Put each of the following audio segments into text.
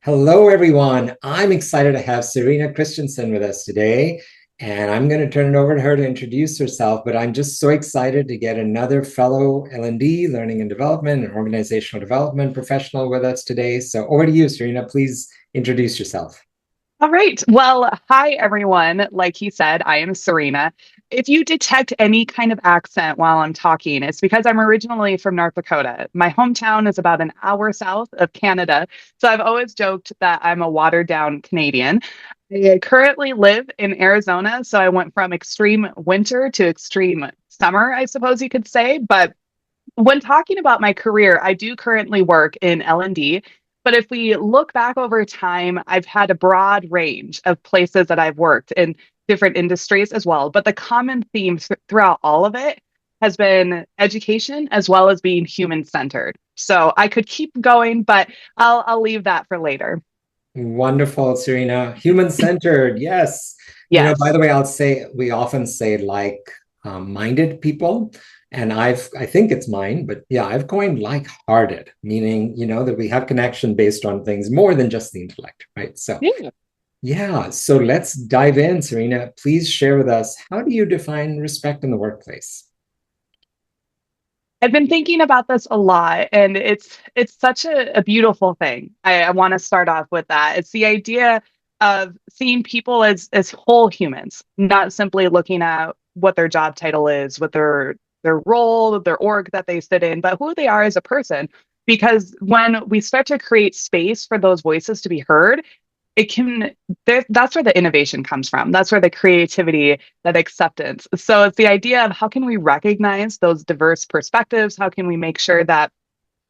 Hello, everyone. I'm excited to have Serena Christianson with us today, and I'm going to turn it over to her to introduce herself. But I'm just so excited to get another fellow L&D, Learning and Development and Organizational Development professional with us today. So over to you, Serena. Please introduce yourself. All right. Well, hi, everyone. Like he said, I am Serena. If you detect any kind of accent while I'm talking, it's because I'm originally from North Dakota. My hometown is about an hour south of Canada. So I've always joked that I'm a watered down Canadian. I currently live in Arizona. So I went from extreme winter to extreme summer, I suppose you could say. But when talking about my career, I do currently work in L&D, but if we look back over time, I've had a broad range of places that I've worked in different industries as well. But the common theme throughout all of it has been education as well as being human centered. So I could keep going, but I'll leave that for later. Wonderful, Serena. Human-centered, yes. By Yes. the way, I'll say we often say minded people, and I think it's mine, but yeah, I've coined like-hearted, meaning, that we have connection based on things more than just the intellect, right? So Yeah. yeah, so let's dive in, Serena. Please share with us, how do you define respect in the workplace? I've been thinking about this a lot, and it's such a beautiful thing. I want to start off with that. It's the idea of seeing people as whole humans, not simply looking at what their job title is, what their role, their org that they sit in, but who they are as a person. Because when we start to create space for those voices to be heard, it can that's where the innovation comes from. That's where the creativity, that acceptance. So it's the idea of how can we recognize those diverse perspectives? How can we make sure that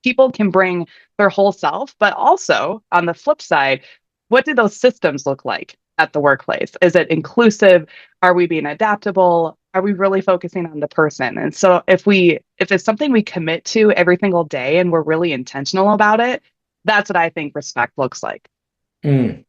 people can bring their whole self, but also on the flip side, what do those systems look like at the workplace? Is it inclusive? Are we being adaptable? Are we really focusing on the person? And so if it's something we commit to every single day and we're really intentional about it, that's what I think respect looks like. Mm.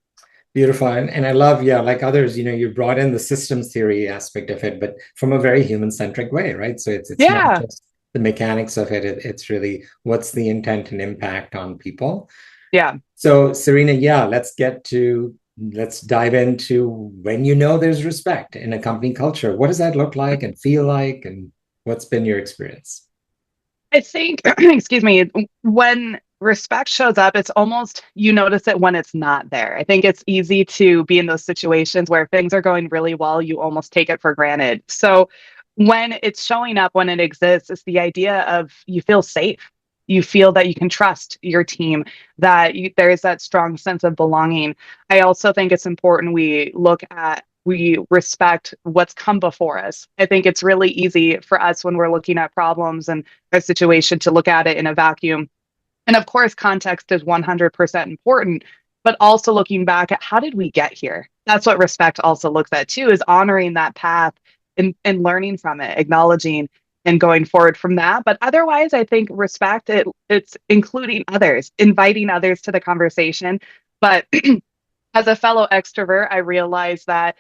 Beautiful. And I love, yeah, like others, you brought in the systems theory aspect of it, but from a very human-centric way, right? So it's not Yeah. just the mechanics of it, it's really what's the intent and impact on people. Yeah. So Serena, yeah, let's dive into when there's respect in a company culture. What does that look like and feel like, and what's been your experience? I think, excuse me, when respect shows up, it's almost you notice it when it's not there. I think it's easy to be in those situations where things are going really well, you almost take it for granted. So when it's showing up, when it exists, it's the idea of you feel safe. You feel that you can trust your team, that there is that strong sense of belonging. I also think it's important we respect what's come before us. I think it's really easy for us when we're looking at problems and a situation to look at it in a vacuum. And of course, context is 100% important, but also looking back at how did we get here? That's what respect also looks at too, is honoring that path and learning from it, acknowledging and going forward from that. But otherwise, I think respect it's including others, inviting others to the conversation. But as a fellow extrovert, I realize that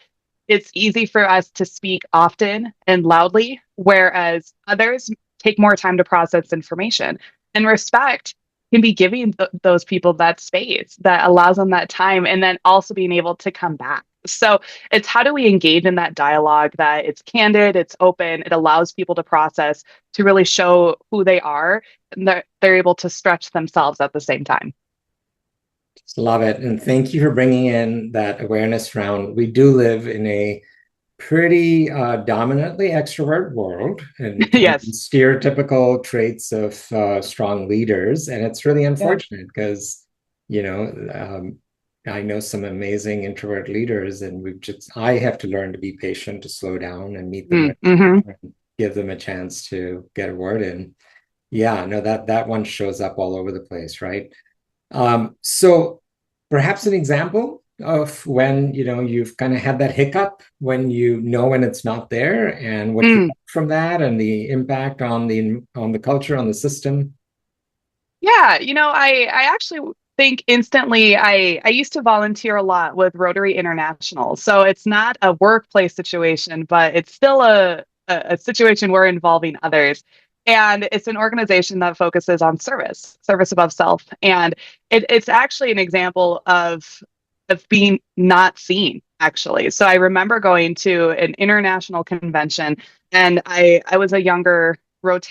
it's easy for us to speak often and loudly, whereas others take more time to process information. And respect can be giving those people that space that allows them that time and then also being able to come back. So it's how do we engage in that dialogue that it's candid, it's open, it allows people to process, to really show who they are, and they're able to stretch themselves at the same time. Love it. And thank you for bringing in that awareness round. We do live in a pretty dominantly extrovert world and Yes. stereotypical traits of strong leaders. And it's really Yeah. unfortunate because, you know, um, I know some amazing introvert leaders, and I have to learn to be patient, to slow down and meet them where Mm-hmm. they are and give them a chance to get a word in. Yeah, no, that one shows up all over the place, right? So perhaps an example of when you've kind of had that hiccup when when it's not there and what you Mm. learned from that and the impact on the culture, on the system. Yeah, I actually think instantly I used to volunteer a lot with Rotary International. So it's not a workplace situation, but it's still a situation we're involving others. And it's an organization that focuses on service above self. And it's actually an example of being not seen, actually. So I remember going to an international convention, and I was a younger Rotarian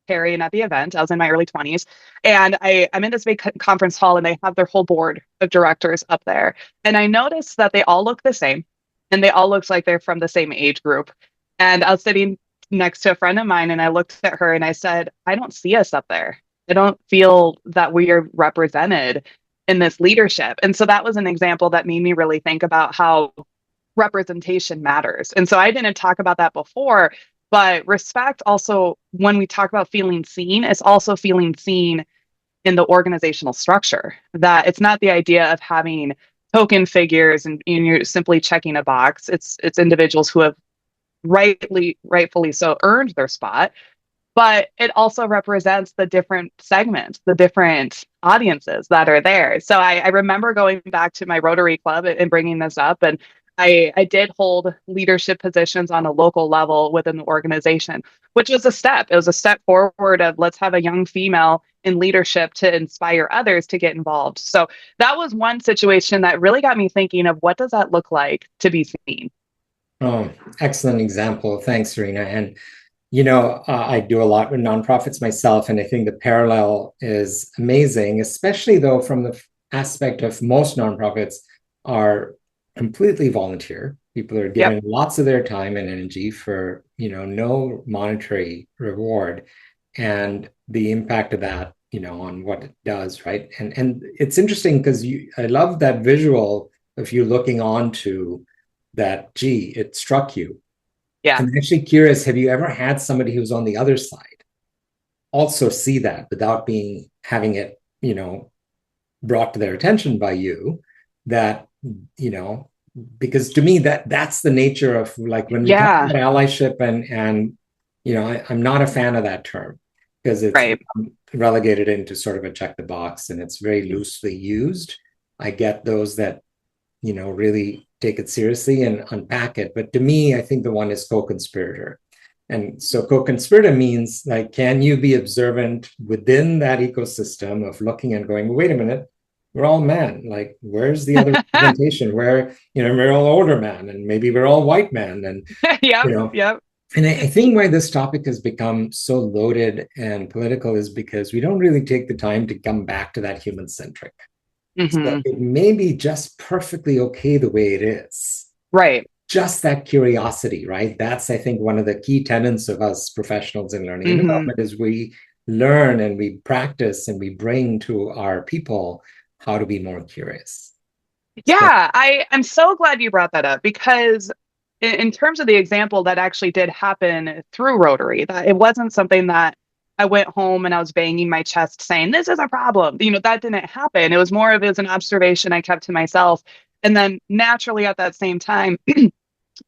at the event. I was in my early 20s, and I'm in this big conference hall, and they have their whole board of directors up there. And I noticed that they all look the same, and they all look like they're from the same age group. And I was sitting next to a friend of mine, and I looked at her and I said, I don't see us up there. I don't feel that we are represented in this leadership. And so that was an example that made me really think about how representation matters. And so I didn't talk about that before, but respect also, when we talk about feeling seen, it's also feeling seen in the organizational structure. That it's not the idea of having token figures and you're simply checking a box. It's individuals who have rightfully so earned their spot, but it also represents the different segments, the different audiences that are there. So I remember going back to my Rotary Club and bringing this up, and I did hold leadership positions on a local level within the organization, which was a step. It was a step forward of let's have a young female in leadership to inspire others to get involved. So that was one situation that really got me thinking of what does that look like to be seen? Oh, excellent example. Thanks, Serena. And I do a lot with nonprofits myself, and I think the parallel is amazing, especially though from the aspect of most nonprofits are completely volunteer. People are Yep. giving lots of their time and energy for, no monetary reward, and the impact of that, on what it does, right? And it's interesting because I love that visual of you looking on to that, gee, it struck you. Yeah. I'm actually curious, have you ever had somebody who's on the other side also see that without having it, brought to their attention by you, that, you know, because to me that's the nature of, like, when we talk Yeah. about allyship, and I'm not a fan of that term because it's Right. relegated into sort of a check the box and it's very loosely used. I get those that really take it seriously and unpack it. But to me, I think the one is co-conspirator. And so co-conspirator means, like, can you be observant within that ecosystem of looking and going, well, wait a minute, we're all men. Like, where's the other representation where, we're all older men and maybe we're all white men. And, Yep. you know, Yep. and I think why this topic has become so loaded and political is because we don't really take the time to come back to that human centric. So Hmm. it may be just perfectly okay the way it is. Right. Just that curiosity, right? That's, I think, one of the key tenets of us professionals in learning and Hmm. development is we learn and we practice and we bring to our people how to be more curious. So, Yeah, I'm so glad you brought that up because in terms of the example that actually did happen through Rotary, that it wasn't something that I went home and I was banging my chest saying, this is a problem. That didn't happen. It was more of as an observation I kept to myself. And then naturally at that same time,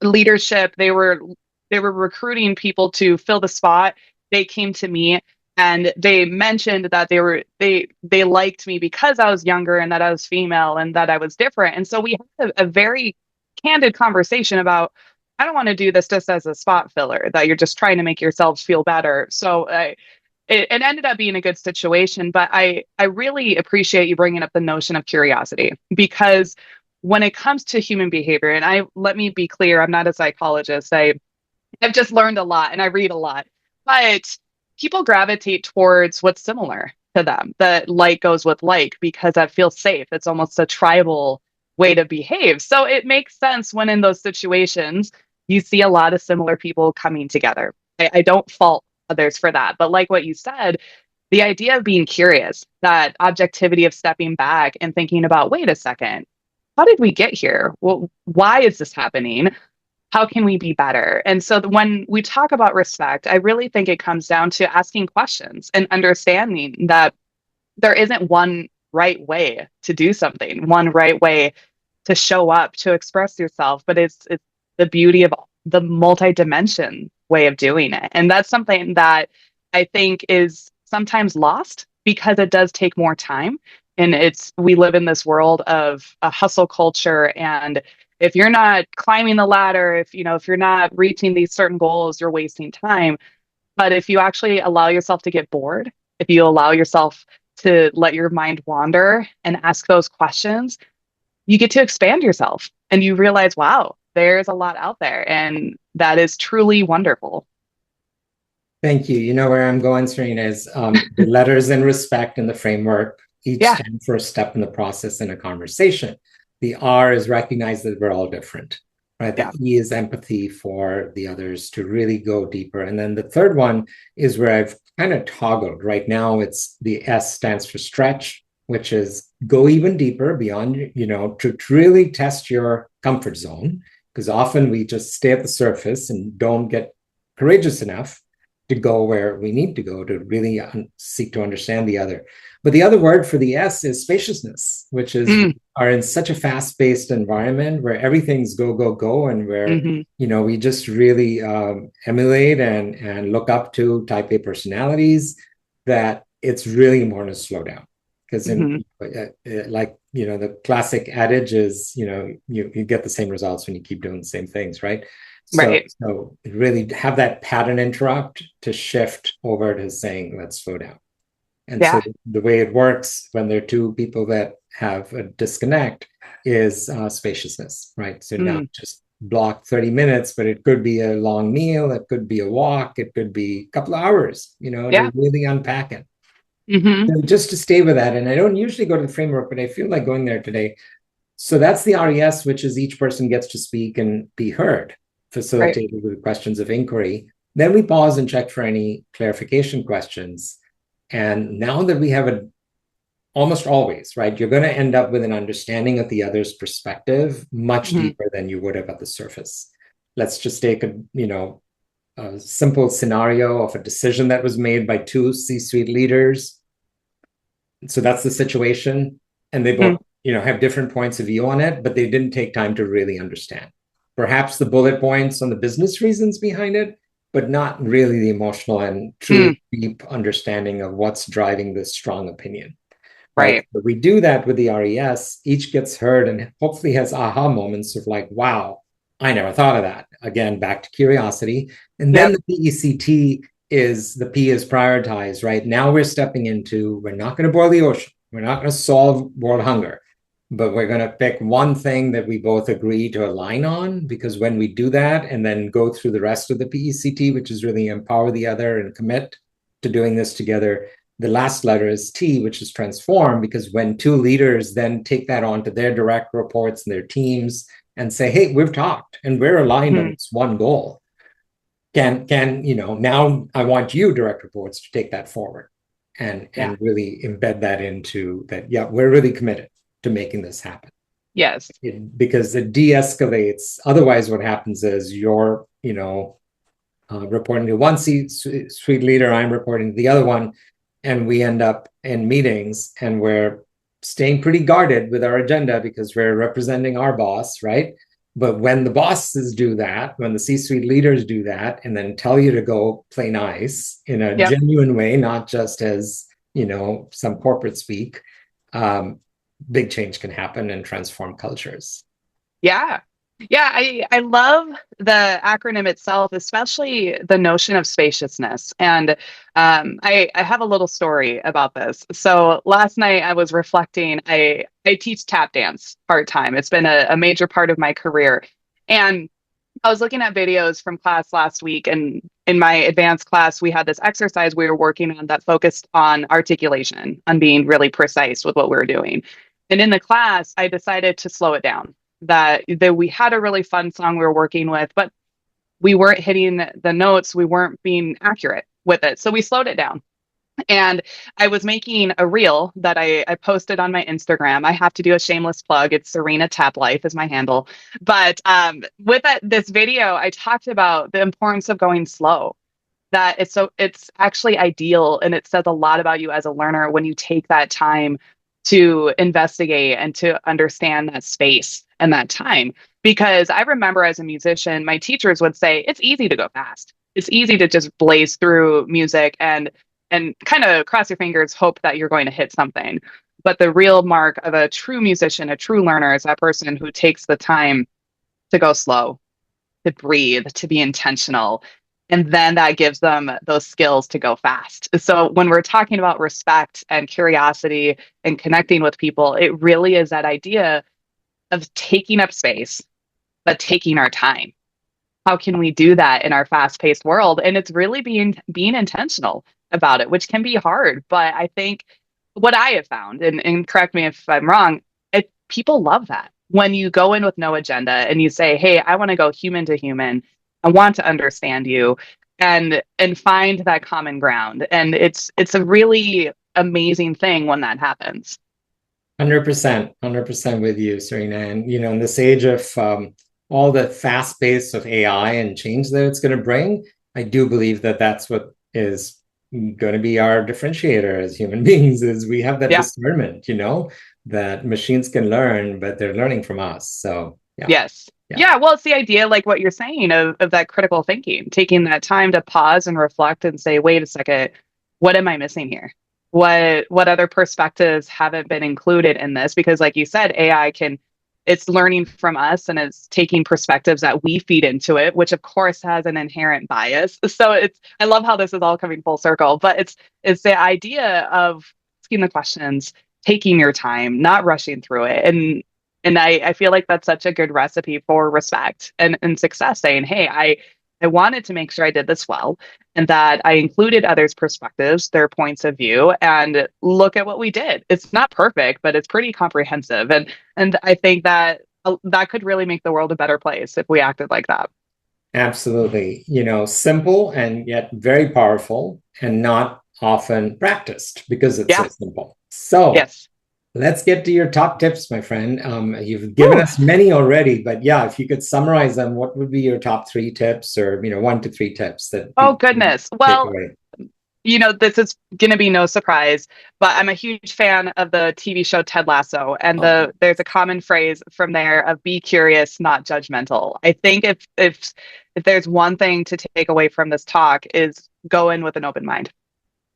leadership, they were recruiting people to fill the spot. They came to me and they mentioned that they liked me because I was younger and that I was female and that I was different. And so we had a very candid conversation about, I don't want to do this just as a spot filler, that you're just trying to make yourselves feel better. So it ended up being a good situation, but I really appreciate you bringing up the notion of curiosity because when it comes to human behavior, and let me be clear, I'm not a psychologist. I've just learned a lot and I read a lot, but people gravitate towards what's similar to them. That like goes with like because that feels safe. It's almost a tribal way to behave. So it makes sense when in those situations you see a lot of similar people coming together. I don't fault others for that. But like what you said, the idea of being curious, that objectivity of stepping back and thinking about, wait a second, how did we get here? Well, why is this happening? How can we be better? And so when we talk about respect, I really think it comes down to asking questions and understanding that there isn't one right way to do something, one right way to show up, to express yourself, but it's the beauty of the multi-dimension way of doing it. And that's something that I think is sometimes lost because it does take more time. And we live in this world of a hustle culture. And if you're not climbing the ladder, if you're not reaching these certain goals, you're wasting time. But if you actually allow yourself to get bored, if you allow yourself to let your mind wander and ask those questions, you get to expand yourself and you realize, wow, there's a lot out there. And that is truly wonderful. Thank you. You know where I'm going, Serena, is the letters in respect in the framework each Yeah. stand for a step in the process in a conversation. The R is recognize that we're all different, right? The Yeah. E is empathy for the others to really go deeper. And then the third one is where I've kind of toggled. Right now, it's the S stands for stretch, which is go even deeper beyond, to really test your comfort zone. Because often we just stay at the surface and don't get courageous enough to go where we need to go to really seek to understand the other. But the other word for the S is spaciousness, which is Mm, are in such a fast-paced environment where everything's go, go, go, and where hmm we just really emulate and look up to type A personalities, that it's really important to slow down. Because hmm like the classic adage is you get the same results when you keep doing the same things, right? So, Right. so really have that pattern interrupt to shift over to saying, let's slow down. And so Yeah. the way it works when there are two people that have a disconnect is spaciousness, right? So now Mm, just block 30 minutes, but it could be a long meal, it could be a walk, it could be a couple of hours, to yeah. really unpack it. hmm So just to stay with that, and I don't usually go to the framework, but I feel like going there today. So that's the RES, which is each person gets to speak and be heard, Right. facilitated with questions of inquiry. Then we pause and check for any clarification questions. And now that we have almost always, right, you're going to end up with an understanding of the other's perspective much hmm deeper than you would have at the surface. Let's just take a simple scenario of a decision that was made by two C-suite leaders. So that's the situation, and they hmm both have different points of view on it, but they didn't take time to really understand perhaps the bullet points on the business reasons behind it, but not really the emotional and truly mm, deep understanding of what's driving this strong opinion, right? right. But we do that with the RES. Each gets heard and hopefully has aha moments of like, wow, I never thought of that. Again, back to curiosity. And then Yep. the PECT is the P is prioritized, right? Now we're stepping into, we're not going to boil the ocean. We're not going to solve world hunger, but we're going to pick one thing that we both agree to align on. Because when we do that and then go through the rest of the PECT, which is really empower the other and commit to doing this together, the last letter is T, which is transform, because when two leaders then take that on to their direct reports and their teams and say, hey, we've talked and we're aligned on hmm this one goal. Can now I want you, direct reports, to take that forward and Yeah. really embed that into that. Yeah, we're really committed to making this happen. Yes. Because it de-escalates. Otherwise, what happens is you're, reporting to one suite leader, I'm reporting to the other one, and we end up in meetings and we're staying pretty guarded with our agenda because we're representing our boss, right? But when the bosses do that, when the C-suite leaders do that, and then tell you to go play nice in a Yep. genuine way, not just as some corporate speak, um, big change can happen and transform cultures. Yeah. Yeah, I love the acronym itself, especially the notion of spaciousness. And I have a little story about this. So last night I was reflecting. I teach tap dance part-time. It's been a major part of my career. And I was looking at videos from class last week, and in my advanced class, we had this exercise we were working on that focused on articulation, on being really precise with what we were doing. And in the class, I decided to slow it down. That we had a really fun song we were working with, but we weren't hitting the notes, we weren't being accurate with it. So we slowed it down. And I was making a reel that I posted on my Instagram. I have to do a shameless plug. It's Serena Tap Life is my handle. But with this video, I talked about the importance of going slow. That it's actually ideal, and it says a lot about you as a learner when you take that time to investigate and to understand that space and that time. Because I remember as a musician, my teachers would say it's easy to go fast. It's easy to just blaze through music and kind of cross your fingers, hope that you're going to hit something. But the real mark of a true musician, a true learner, is that person who takes the time to go slow, to breathe, to be intentional, And then that gives them those skills to go fast. So when we're talking about respect and curiosity and connecting with people, it really is that idea of taking up space, but taking our time. How can we do that in our fast-paced world? And it's really being intentional about it, which can be hard. But I think what I have found, and correct me if I'm wrong, people love that. When you go in with no agenda and you say, "Hey, I want to go human to human. I want to understand you," and find that common ground. And it's a really amazing thing when that happens. 100% with you, Serena. And in this age of all the fast pace of AI and change that it's going to bring, I do believe that that's what is going to be our differentiator as human beings, is we have that Yeah. discernment, that machines can learn, but they're learning from us. So yeah, Yes. yeah. Yeah. Well, it's the idea, like what you're saying, of that critical thinking, taking that time to pause and reflect and say, wait a second, what am I missing here? What other perspectives haven't been included in this? Because like you said, AI it's learning from us and it's taking perspectives that we feed into it, which of course has an inherent bias. So I love how this is all coming full circle, but it's the idea of asking the questions, taking your time, not rushing through it. And I feel like that's such a good recipe for respect and success, saying, hey, I wanted to make sure I did this well and that I included others' perspectives, their points of view, and look at what we did. It's not perfect, but it's pretty comprehensive. And I think that that could really make the world a better place if we acted like that. Absolutely. Simple and yet very powerful, and not often practiced because it's so Yeah. simple. So Yes. let's get to your top tips, my friend. You've given Woo. us many already, but yeah, if you could summarize them, what would be your top three tips, or 1 to 3 tips that Oh, people can goodness. take Well, away? this is going to be no surprise, but I'm a huge fan of the TV show Ted Lasso, and Oh, there's a common phrase from there of "be curious, not judgmental." I think if there's one thing to take away from this talk is go in with an open mind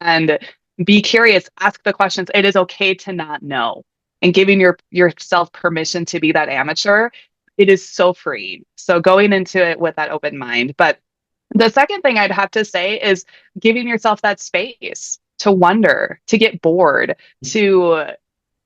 and be curious, ask the questions. It is okay to not know, and giving yourself permission to be that amateur, it is so freeing. So going into it with that open mind, but the second thing I'd have to say is giving yourself that space to wonder, to get bored, to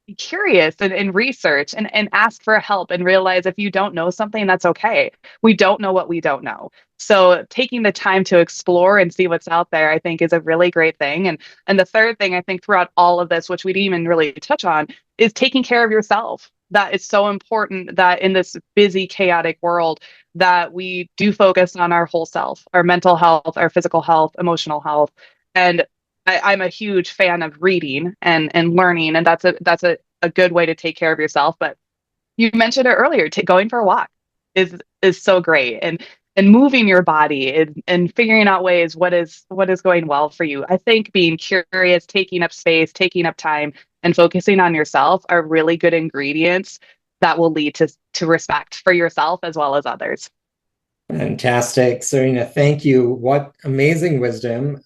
be curious and research and ask for help and realize if you don't know something, that's okay. We don't know what we don't know. So taking the time to explore and see what's out there, I think is a really great thing. And the third thing I think throughout all of this, which we didn't even really touch on, is taking care of yourself. That is so important that in this busy, chaotic world, that we do focus on our whole self, our mental health, our physical health, emotional health. And I'm a huge fan of reading and learning, and that's a good way to take care of yourself. But you mentioned it earlier, going for a walk is so great, and moving your body and figuring out ways what is going well for you. I think being curious, taking up space, taking up time, and focusing on yourself are really good ingredients that will lead to respect for yourself as well as others. fantastic, Serena. Thank you. What amazing wisdom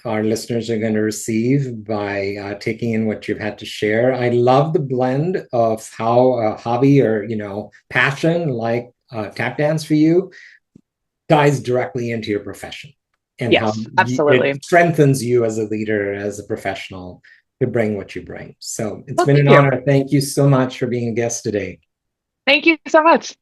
our listeners are going to receive by taking in what you've had to share. I love the blend of how a hobby or passion like tap dance for you ties directly into your profession, and how Yes, it absolutely. strengthens you as a leader, as a professional, to bring what you bring. So it's Well, been thank an you. honor. Thank you so much for being a guest today. Thank you so much.